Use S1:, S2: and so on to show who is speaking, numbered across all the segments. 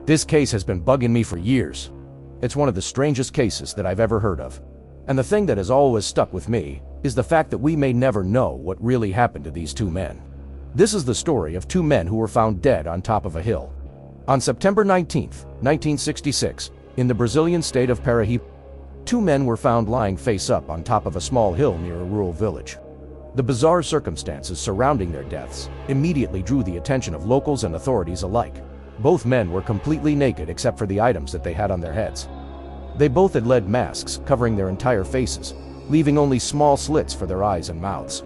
S1: This case has been bugging me for years. It's one of the strangest cases that I've ever heard of. And the thing that has always stuck with me is the fact that we may never know what really happened to these two men. This is the story of two men who were found dead on top of a hill. On September 19, 1966, in the Brazilian state of Paraíba, two men were found lying face up on top of a small hill near a rural village. The bizarre circumstances surrounding their deaths immediately drew the attention of locals and authorities alike. Both men were completely naked except for the items that they had on their heads. They both had lead masks covering their entire faces, leaving only small slits for their eyes and mouths.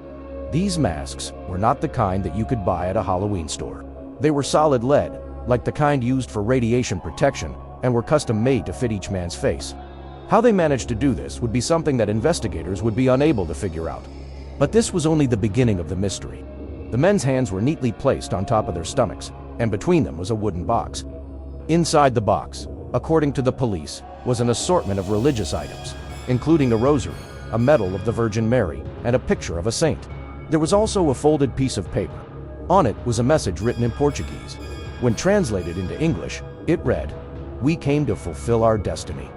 S1: These masks were not the kind that you could buy at a Halloween store. They were solid lead, like the kind used for radiation protection, and were custom made to fit each man's face. How they managed to do this would be something that investigators would be unable to figure out. But this was only the beginning of the mystery. The men's hands were neatly placed on top of their stomachs, and between them was a wooden box. Inside the box, according to the police, was an assortment of religious items, including a rosary, a medal of the Virgin Mary, and a picture of a saint. There was also a folded piece of paper. On it was a message written in Portuguese. When translated into English, it read, "We came to fulfill our destiny.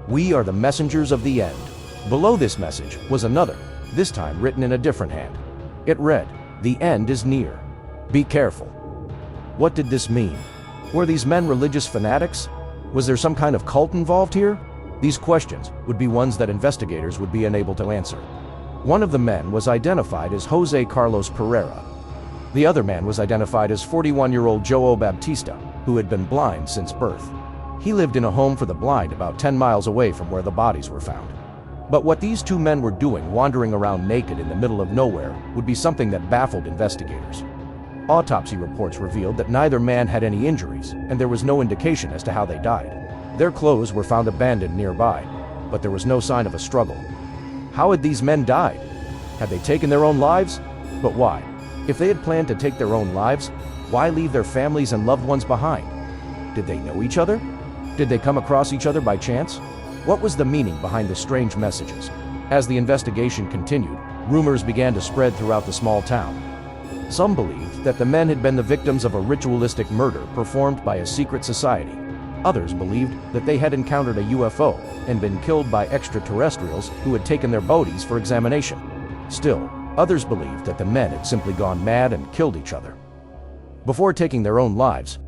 S1: We are the messengers of the end." Below this message was another, this time written in a different hand. It read, "The end is near. Be careful." What did this mean? Were these men religious fanatics? Was there some kind of cult involved here? These questions would be ones that investigators would be unable to answer. One of the men was identified as Jose Carlos Pereira. The other man was identified as 41-year-old João Baptista, who had been blind since birth. He lived in a home for the blind about 10 miles away from where the bodies were found. But what these two men were doing wandering around naked in the middle of nowhere would be something that baffled investigators. Autopsy reports revealed that neither man had any injuries, and there was no indication as to how they died. Their clothes were found abandoned nearby, but there was no sign of a struggle. How had these men died? Had they taken their own lives? But why? If they had planned to take their own lives, why leave their families and loved ones behind? Did they know each other? Did they come across each other by chance? What was the meaning behind the strange messages? As the investigation continued, rumors began to spread throughout the small town. Some believed that the men had been the victims of a ritualistic murder performed by a secret society. Others believed that they had encountered a UFO and been killed by extraterrestrials who had taken their bodies for examination. Still, others believed that the men had simply gone mad and killed each other. Before taking their own lives,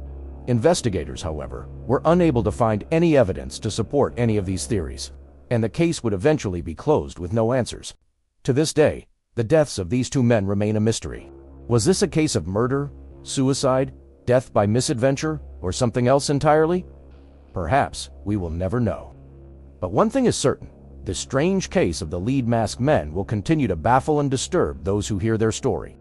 S1: investigators, however, were unable to find any evidence to support any of these theories, and the case would eventually be closed with no answers. To this day, the deaths of these two men remain a mystery. Was this a case of murder, suicide, death by misadventure, or something else entirely? Perhaps we will never know. But one thing is certain, the strange case of the lead masked men will continue to baffle and disturb those who hear their story.